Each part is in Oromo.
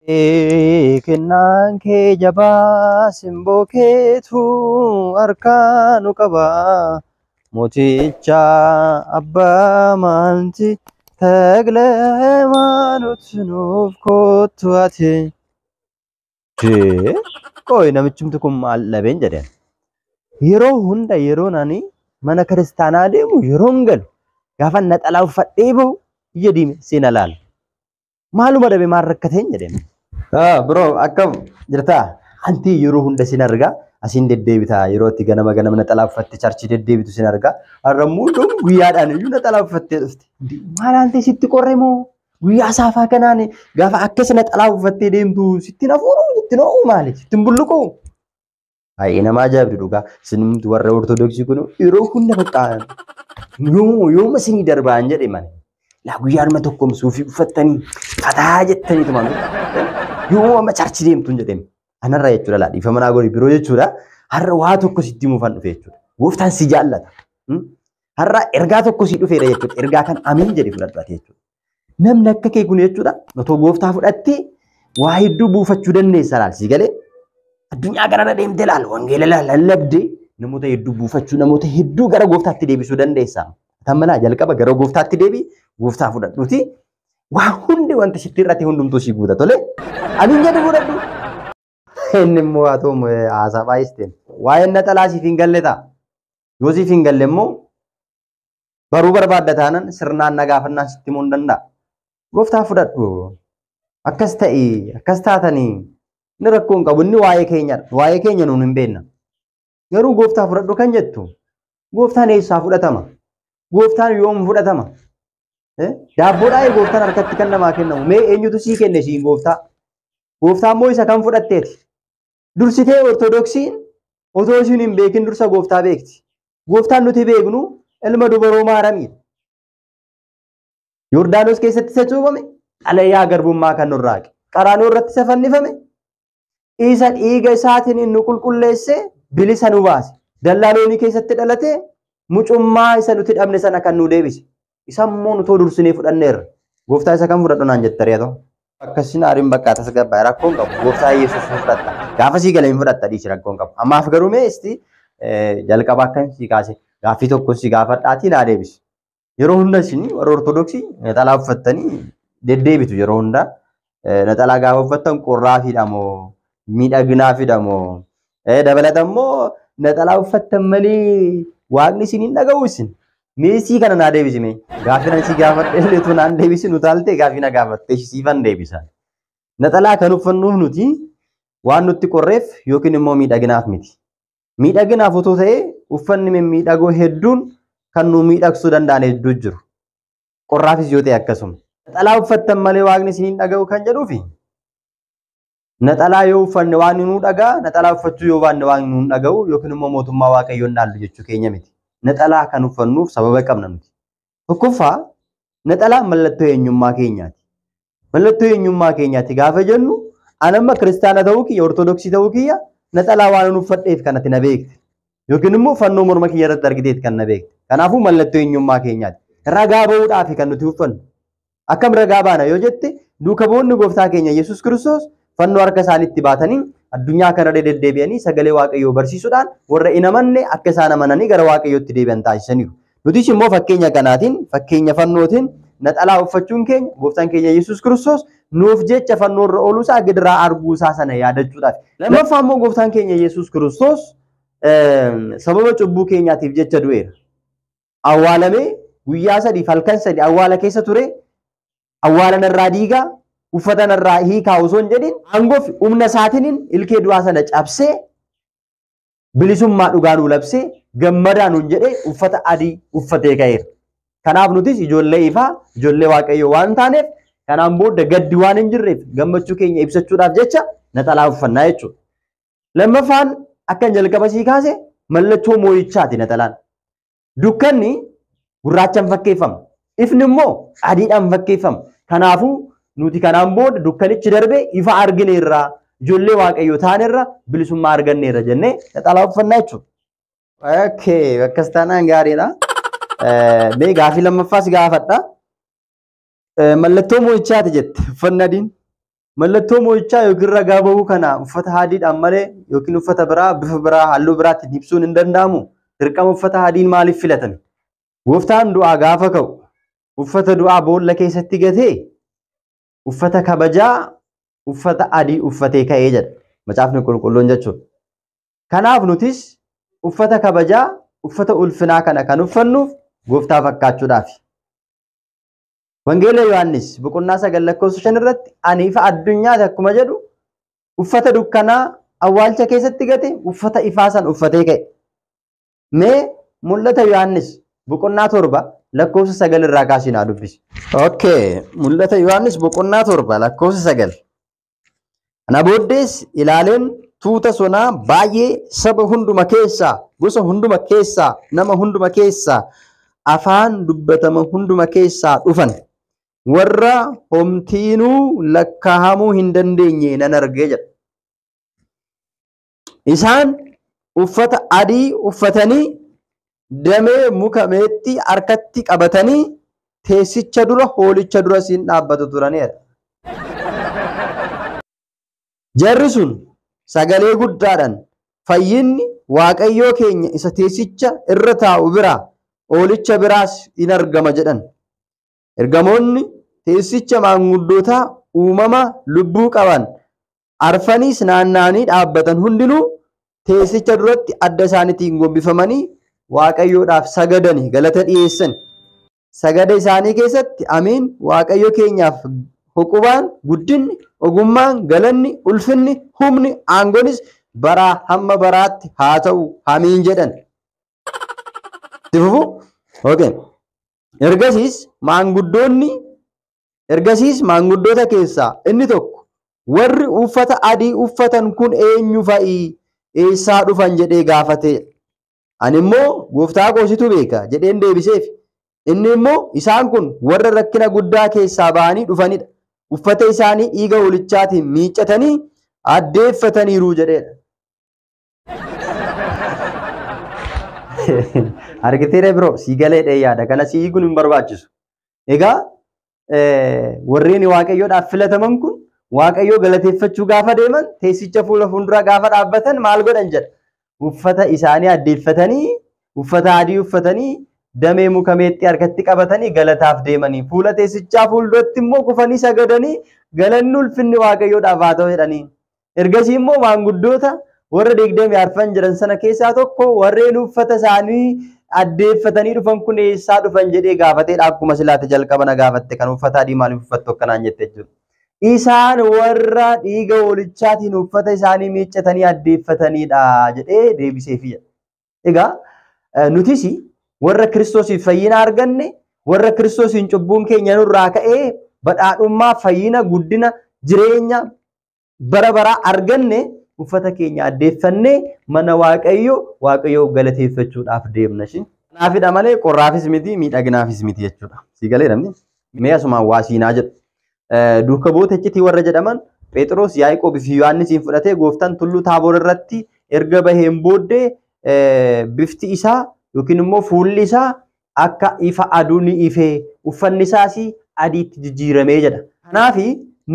Kennaan kee jabaa simboo keetu harkaanu qaba. Mooticha abbaa maalti tagle maanuut nuuf kootu ati. Qoy namichumti kun maal dhabeen jedheen. Yeroo hunda yeroo nani mana kiristaanaa deemu yeroon galu gaafa naxalaa uffadhee bahu jedhime seen alaal. Maaluma dhabe maal rakkateen jedheen. Bro, akkam jirta? Anti yeroo hunda sin arga. Asin deddeebita yeroo itti ganama naxalaa uffatte charchi deddeebitu sin arga. Har'ammoo guyyaadhaan iyyuu naxalaa uffattee dhufte. Maal anti sitti qorre moo guyyaa saafaa kanaan gaafa akkas naxalaa uffattee deemtu sitti nafuuru sitti noo maali? Sitti mbulluqu. Ay nama ajaa'ibdu dhugaa. Sinimtu warra Ortodoksii kun yeroo hunda bakka yooma sinii darbaan jedhe man. La guyyaadhuma tokkoom suufii uffattanii fataa jettanii tumamu. Yooma charchi deemtuun jedheen. Anarraa jechuudha laa dhiifama naa godhi biroo jechuudha. Har'a waa tokko sitti muufan dhufe jechuudha. Gooftaan si jaallata. Har'a ergaa tokko si dhufeera jechuudha. Ergaa kan amiin jedhe fudhadhaate jechuudha. Namni akka kee kun jechuudha. Otoo gooftaa fudhattee waa hedduu buufachuu dandeessa laal si galee. Addunyaa kanarra deemtee laal wangeela lallabdee namoota hedduu buufachuu namoota hedduu gara gooftaatti deebisuu dandeessa. Tammalaa jalqaba gara gooftaatti deebii gooftaa fudhadhuuti. Waa hundi wanti sitti irratti hundumtuu si guuta tole. Amiin jedhu fudhadhu. Inni immoo haa ta'u haasaa baay'isteen. Waa'een naxalaa siif hin galle ta'a. Yoo siif hin galle immoo baruu barbaadda taanan sirnaan nagaafannaan sitti himuu hin danda'a. Gooftaa fudhadhu. Akkas ta'e akkas taatanii inni rakkoo hin qabu inni waa'ee keenyadha. Waa'ee keenya nuun hin beekna. Garuu gooftaa fudhadhu kan jettu gooftaan eessaa fudhatama? Gooftaan yoom fudhatama? Daabboodhaa gooftaan harkatti kan namaa kennamu. Mee eenyutu sii kenne siin gooftaa? Gooftaan moo isa kan fudhatteeti? Dursitee Ortodoksiin otoo isiin hin beekin dursa gooftaa beekti. Gooftaan nuti beeknu ilma dubaroo Maaramiidha. Yordaanos keessatti isa cuuphame xalayaa garbummaa kan nurraaqe. Qaraanoo irratti isa fannifame. Isa dhiiga isaatiin inni qulqulleessee bilisa nu baase. Dallaaloonii keessatti dhalatee mucummaa isa nuti dhabne sana kan nu deebise. Isa immoo nutoo dursinee fudhanneerra. Gooftaa isa kan fudhadhu naan jettariyaa ta'u. Akkasiin aariin bakka tas gabbaa rakkoon qabu. Gooftaa Yesuus fudhatta. Gaafa sii galee fudhatta dhiisi rakkoon qabu. Ammaaf garuu meesti jalqaba akkan sii kaase gaaffii tokko sii gaafadhaatii naa deebisi. Yeroo hunda isin warra Ortodoksii naxalaa uffattanii deddeebitu yeroo hunda. Naxalaa gaafa uffattan qorraafiidha moo miidhaginaafidha moo dabalata immoo naxalaa uffattan malee waaqni isin hin dhaga'u isin. Meesii kana naa deebisime. Gaaffii nan si gaafadhe illee naan deebisi nu taalte gaaffii na gaafatte siifan deebisa. Naxalaa kan uffannuuf nuti waan nutti qorreef yookiin immoo miidhaginaaf miti. Miidhaginaaf otoo ta'ee uffanni miidhagoo hedduun kan nu miidhagsuu danda'an hedduu jiru. Qorraafis yoo ta'e akkasuma. Naxalaa uffattan malee waaqni isin hin dhaga'u kan jedhuufi. Naxalaa yoo uffanne waan nu dhagaa, naxalaa uffachuu yoo baanne waan nu dhaga'u yookiin immoo mootummaa waaqayyoon dhaallu jechuu keenya miti. Naxalaa kan uffannuuf sababa qabna nuti. Tokkoffaa naxalaa mallattoo eenyummaa keenyaati. Mallattoo eenyummaa keenyaati gaafa jennu ani amma kiristaana ta'uu kiyya Ortodoksii ta'uu kiyya naxalaa waan uffatteef kan ati na beekte. Yookiin immoo fannoo morma kiyya irratti argiteet kan na beekte. Kanaafuu mallattoo eenyummaa keenyaati. Ragaa ba'uudhaaf kan nuti uffannu. Akkam ragaa baana yoo jette duuka bu'oonni gooftaa keenya Yesuus Kiristoos fannoo harka isaaniitti baatanii addunyaa kanarra deddeebi'anii sagalee waaqayyoo barsiisuudhaan warra hin amanne akka isaan amananii gara waaqayyootti deebi'an taasisaniiru. Nutis immoo fakkeenya kanaatiin fakkeenya fannootiin naxalaa uffachuun keenya gooftaan keenya Yesuus Kiristoos nuuf jecha fannoo irra ooluusaa gidiraa arguusaa sana yaadachuudhaaf. Lammaffaa immoo gooftaan keenya Yesuus Kiristoos sababa cubbuu keenyaatiif jecha du'eera. Awwaalamee guyyaa sadii halkan sadii awwaala keessa ture. Awwaala narraa diigaa uffata narraa hiikaa osoo hin jedhin hangoof humna isaatiin ilkee du'aa sana cabsee bilisummaa dhugaa nuu labsee gammadaa nuun jedhee uffata adii uffatee ka'eera. Kanaaf nutis ijoollee ifaa ijoollee waaqayyoo waan taaneef kanaan booda gaddi waan hin jirreef gammachuu keenya ibsachuudhaaf jecha naxalaa uffannaa jechuudha. Lammaffaan akkan jalqaba sii kaase mallattoo moo'ichaati naxalaan. Dukkanni gurraachaan fakkeeffama. Ifni immoo adiidhaan fakkeeffama. Kanaafuu nuti kanaan booda dukkanichi darbee ifa argineerra ijoollee waaqayyoo taanerra bilisummaa arganneerra jennee naxalaa uffannaa jechuudha. Okay, akkas taanaan gaariidha. Mee gaaffii lammaffaas gaafadha. Mallattoo moo'ichaati jette uffannaa adiin. mallattoo moo'ichaa yookiin ragaa bahuu kana uffata adiidhaan malee yookiin uffata biraa bifa biraa halluu biraatiin ibsuun hin danda'amu. Dirqama uffata adiin maaliif filatame? Gooftaan du'aa gaafa ka'u uffata du'aa boolla keessatti gatee uffata kabajaa uffata adii uffatee ka'ee jedha macaafni qulqulluun jechuudha. Kanaaf nutis uffata kabajaa uffata ulfinaa kana kan uffannuuf gooftaa fakkaachuudhaaf. Wangeela Yohaannis boqonnaa 9 lakkoofsa 5 irratti ani ifa addunyaati akkuma jedhu uffata dukkanaa awwaalcha keessatti gate uffata ifaa san uffatee ka'e. Mee mul'ata Yohaannis boqonnaa 7 lakkoofsa 9 irraa kaasinaa dubbisi. Okay, mul'ata Yohaannis boqonnaa 7 lakkoofsa 9. Ana booddees ilaaleen tuuta sonaa baay'ee saba hunduma keessaa, gosa hunduma keessaa, nama hunduma keessaa, afaan dubbatama hunduma keessaa dhufan warra homtiinuu lakkaa'amuu hin dandeenye nan argee jedha. Isaan uffata adii uffatanii damee muka meexxii harkatti qabatanii teessicha dura hoolicha dura siin dhaabbatu turaniidha. Jarri sun sagalee guddaadhaan fayyinni Waaqayyoo keenya isa teessicha irra taa'u biraa hoolicha biraas in argama jedhan. Ergamoonni teessicha maanguddootaa uumama lubbuu qaban arfaniis naanna'anii dhaabbatan hundinuu teessicha duratti adda isaaniitiin gombifamanii Waaqayyoodhaaf sagadanii galata dhiyeessan. Sagada isaanii keessatti amiin Waaqayyo keenyaaf huqubaan guddinni ogummaan galanni ulfinni humni aangonis baraa hamma baraatti haa ta'u amiin jedhan. Okay. Ergasiis maanguddoota keessaa inni tokko warri uffata adii uffatan kun eenyu fa'i eessaa dhufan jedhee gaafate. Ani immoo gooftaa koositu beeka jedheen deebiseef. Inni immoo isaan kun warra rakkina guddaa keessaa ba'anii dhufanidha. Uffata isaanii dhiiga hoolichaatiin miiccatanii addeeffataniiru jedheedha. Argiteera biroo sii galeedha yaada kana sii kun hin barbaachisu. Egaa warreen Waaqayyoodhaaf filataman kun Waaqayyoo galateeffachuu gaafa deeman teessicha fuula fuuldura gaafa dhaabbatan maal godhan jedha. Uffata isaanii addeeffatanii uffata adii uffatanii damee muka meexxii harkatti qabatanii galataaf deemanii fuula teessichaa fuulduratti immoo kufanii sagadanii galanni ulfinni Waaqayyoodhaaf haa ta'u jedhanii. Ergasii immoo maanguddoota warra 20 arfan jiran sana keessaa tokko warreen uffata isaanii addeeffatanii dhufan kun eessaa dhufan jedhee gaafateedha. Akkuma silaate jalqabana gaafatte kan uffata adii maaliif uffattu akkanaan jette jechuudha. Isaan warra dhiiga hoolichaatiin uffata isaanii miiccatanii addeeffataniidha jedhee deebiseefii. Egaa nutis warra Kiristoosiif fayyina arganne warra Kiristoosiin cubbuun keenya nurraa ka'ee badhaadhummaa fayyina guddina jireenya bara baraa arganne uffata keenya addeeffannee mana Waaqayyoo galateeffachuudhaaf deemna. Kanaafidha malee qorraafis miti miidhaginaafis miti jechuudha. Sii galeedha miti. Mee asumaan waasiinaa jedhu. Duuka buutota iccitii warra jedhaman Phexros, Yaaqoob fi Yohaannisiin fudhatee gooftaan tulluu Taaboor irratti erga baheen booddee bifti isaa yookiin immoo fuulli isaa akka ifa aduu ni ifee uffanni isaas adiitti jijjiiramee jedha. Kanaaf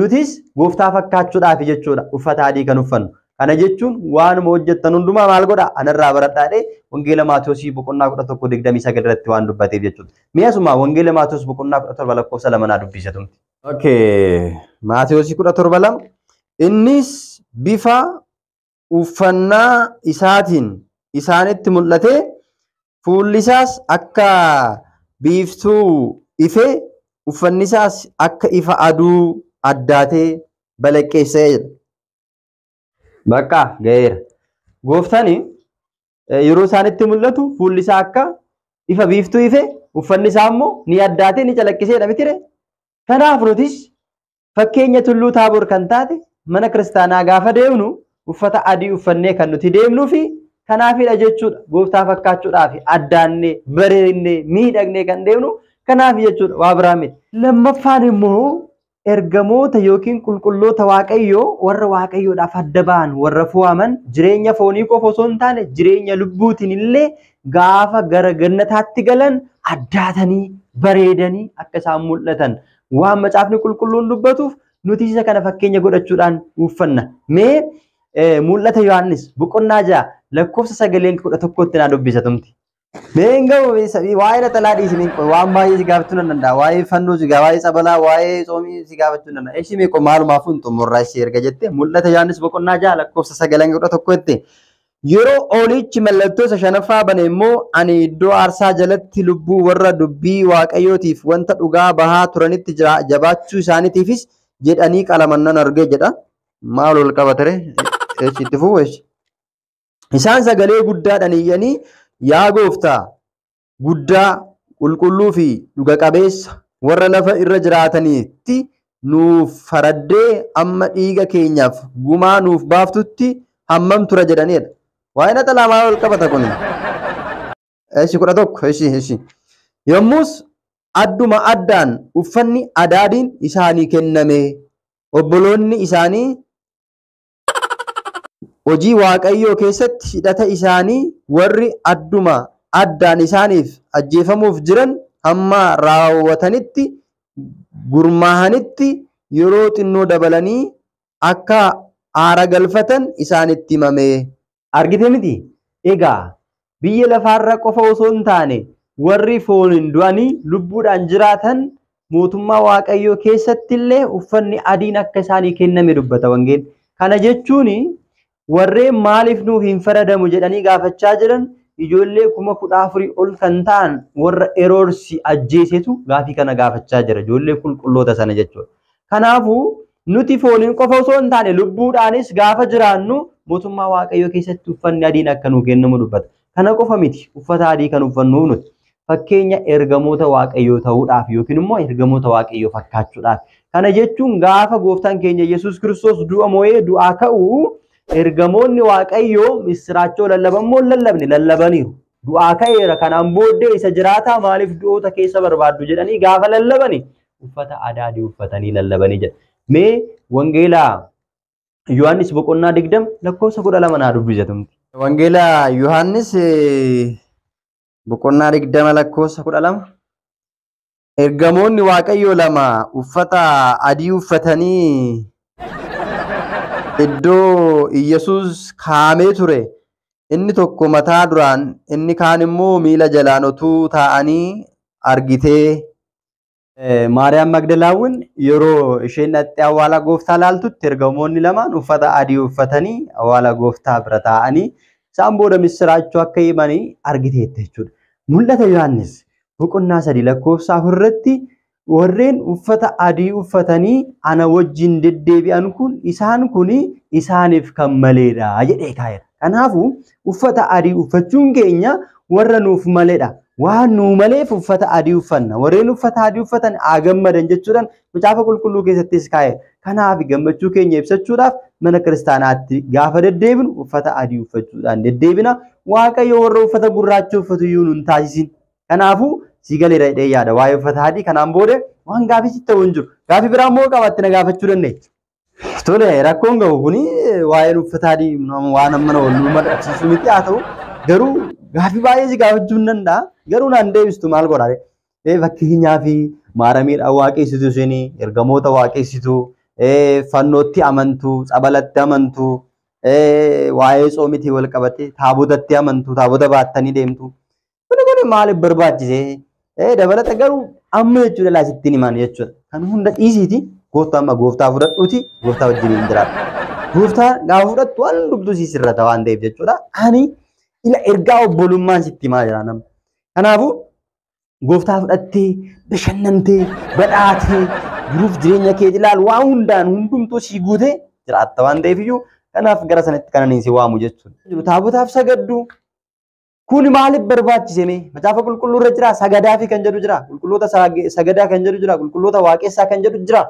nutis gooftaa fakkaachuudhaaf jechuudha uffata adii kan uffannu. Kana jechuun waanuma hojjettan hundumaa maal godha anarraa baradhaadhee wangeela Maatiyos boqonnaa 11:29 irratti waan dubbateef jechuudha. Mi'asuma wangeela Maatiyos boqonnaa 17 lakkoofsa 2 dubbisatumti. Okay, Maatiyos 17:2 innis bifa uffannaa isaatiin isaanitti mul'atee fuulli isaas akka biiftuu ifee uffanni isaas akka ifa aduu addaatee balaqqeessee jedha. Bakka ga'eera. Gooftaan yeroo isaanitti mul'atu fuulli isaa akka ifa biiftuu ifee uffanni isaa immoo ni addaatee ni calaqqiseedha mitire. Kanaaf nutis fakkeenya tulluu Taaboor kan taate mana kiristaanaa gaafa deemnu uffata adii uffannee kan nuti deemnuu fi kanaafidha jechuudha. Gooftaa fakkaachuudhaaf addaannee bareennee miidhagnee kan deemnu kanaaf jechuudha waa biraa miti. Lammaffaan immoo ergamoota yookiin qulqulloota Waaqayyoo warra Waaqayyoodhaaf adda ba'an warra fo'aman jireenya foonii qofa osoo hin taane jireenya lubbuutiin illee gaafa gara gannataatti galan addaatanii bareedanii akka isaan mul'atan waan macaafni qulqulluun dubbatuuf nuti isa kana fakkeenya godhachuudhaan uffanna. Mee mul'ata Yohaannis boqonnaa 6 lakkoofsa 9-11tti naa dubbisatumti. Mee nga'u waa'ee naxalaa dhiisanii waan baay'ee si gaafachuu nan danda'a. Waa'ee fannoo si gaafachuu, waa'ee sabalaa, waa'ee soomii si gaafachuu nan danda'a. Ishii mee maalumaaf hin xumurraa ishee erga jette mul'ata Yohaannis boqonnaa 6 lakkoofsa 9-11tti. Yeroo Hoolichi mallattoo isa shanaffaa bane immoo ani iddoo aarsaa jalatti lubbuu warra dubbii Waaqayyootiif wanta dhugaa bahaa turanitti jabaachuu isaaniitiifis jedhanii qalaman nan arge jedha. Maal ol qabatare? Itti fufu. Isaan sagalee guddaadhaan iyyanii yaa gooftaa guddaa qulqulluu fi dhuga qabeessa warra lafa irra jiraataniitti nuuf faraddee amma dhiiga keenyaaf gumaa nuuf baaftutti hammam tura jedhanidha. Waa'ee naxalaa maal ol qabata kun? 11 yommus adduma addaan uffanni adaadiin isaanii kenname. Obboloonni isaanii hojii Waaqayyoo keessatti hidhata isaanii warri adduma addaan isaaniif ajjeefamuuf jiran hamma raawwatanitti gurmaahanitti yeroo xinnoo dabalanii akka aara galfatan isaanitti himame. Argite miti? Egaa biyya lafaarra qofa osoo hin taane warri fooniin du'anii lubbuudhaan jiraatan mootummaa Waaqayyoo keessatti illee uffanni adiin akka isaanii kenname dubbata wangeelli. Kana jechuun warreen maaliif nuuf hin faradamu jedhanii gaafachaa jiran ijoollee 14,000 ol kan ta'an warra Heroodis ajjeesetu gaafii kana gaafachaa jira. Ijoollee qulqulloota sana jechuudha. Kanaafuu nuti fooniin qofa osoo hin taane lubbuudhaanis gaafa jiraannu mootummaa Waaqayyoo keessatti uffanni adiin akka nuuf kennamu dubbata. Kana qofa miti uffata adii kan uffannu nuti. Fakkeenya ergamoota Waaqayyoo ta'uudhaaf yookiin immoo ergamoota Waaqayyoo fakkaachuudhaaf. Kana jechuun gaafa gooftaan keenya Yesuus Kiristoos du'a moo'ee du'aa ka'u ergamoonni Waaqayyoo misiraachoo lallaban moo lallabni lallabaniiru. Du'aa ka'eera kanaan booddee isa jiraataa maaliif du'oota keessa barbaaddu jedhanii gaafa lallabani uffata adaadii uffatanii lallabanii jedha. Mee wangeelaa Yohaannis boqonnaa 20 lakkoofsa 12 naa dubbisatumti. Wangeelaa Yohaannis boqonnaa 20 lakkoofsa 12 ergamoonni Waaqayyoo lama uffata adii uffatanii iddoo Yesuus kaamee ture. Inni tokko mataa duraan inni kaan immoo miila jalaan otuu taa'anii argitee Maariyaam Magdalaawwan yeroo isheen dhattee awwaala gooftaa laaltutti ergamoonni lamaan uffata adii uffatanii awwaala gooftaa bira taa'anii isaan booda misiraachoo akka himanii argiteetti jechuudha. Mul'ata Yohaannis boqonnaa 3 lakkoofsa 4 irratti warreen uffata adii uffatanii ana wajjin deddeebi'an kun isaan kuni isaaniif kan maleedha jedhee kaa'eera. Kanaafuu uffata adii uffachuun keenya warra nuuf maleedha. Waan nuu maleef uffata adii uffanna. Warreen uffata adii uffatan gammadan jechuudhaan macaafa qulqulluu keessattis kaa'e. Kanaaf gammachuu keenya ibsachuudhaaf mana kiristaanaatti gaafa deddeebinu uffata adii uffachuudhaan deddeebina. Waaqayyo warra uffata gurraacha uffatu iyyuu nun taasisin. Kanaafuu si galeera jedhee yaada waa'ee uffata adii kanaan booda waan gaafii sitti ta'u hin jiru. Gaafii biraa immoo qabaatti na gaafachuu dandeenya. Tole rakkoon gahu kuni waa'een uffata adii waan amma na wal madaqsiisu miti haa ta'u garuu gaafii baay'ee si gaafachuu hin danda'a. Garuu naan deebistu maal godhaare? Fakkeenyaaf maaramiidhaan waaqessitu isinii ergamoota waaqessitu fannootti amantu sabalatti amantu waa'ee soomitii wal qabate taabotatti amantu taabota baattanii deemtu. Kun maaliif barbaachise? Dabalata garuu amma jechuudha laasittiin himan jechuudha. Kan hunda dhiisiiti gooftaa amma gooftaa fudhadhuuti gooftaa wajjin hin jiraatu. Gooftaa gaafa fudhattu waan dubdu sirrata waan ta'eef jechuudha. Ani ila ergaa obbolummaan sitti himaa jira namni. Kanaafuu gooftaa fudhattee bashannantee badhaatee jiruuf jireenya kee ilaalu waan hundaan hundumtuu si guutee jiraatta waan ta'eef iyyuu kanaaf gara sanatti kananiin si waamu jechuudha. Taabotaaf sagaddu kun maaliif barbaachise? Macaafa qulqulluu irra jira sagadaa fi kan jedhu jira qulqulloota sagadaa kan jedhu jira qulqulloota waaqessaa kan jedhu jira.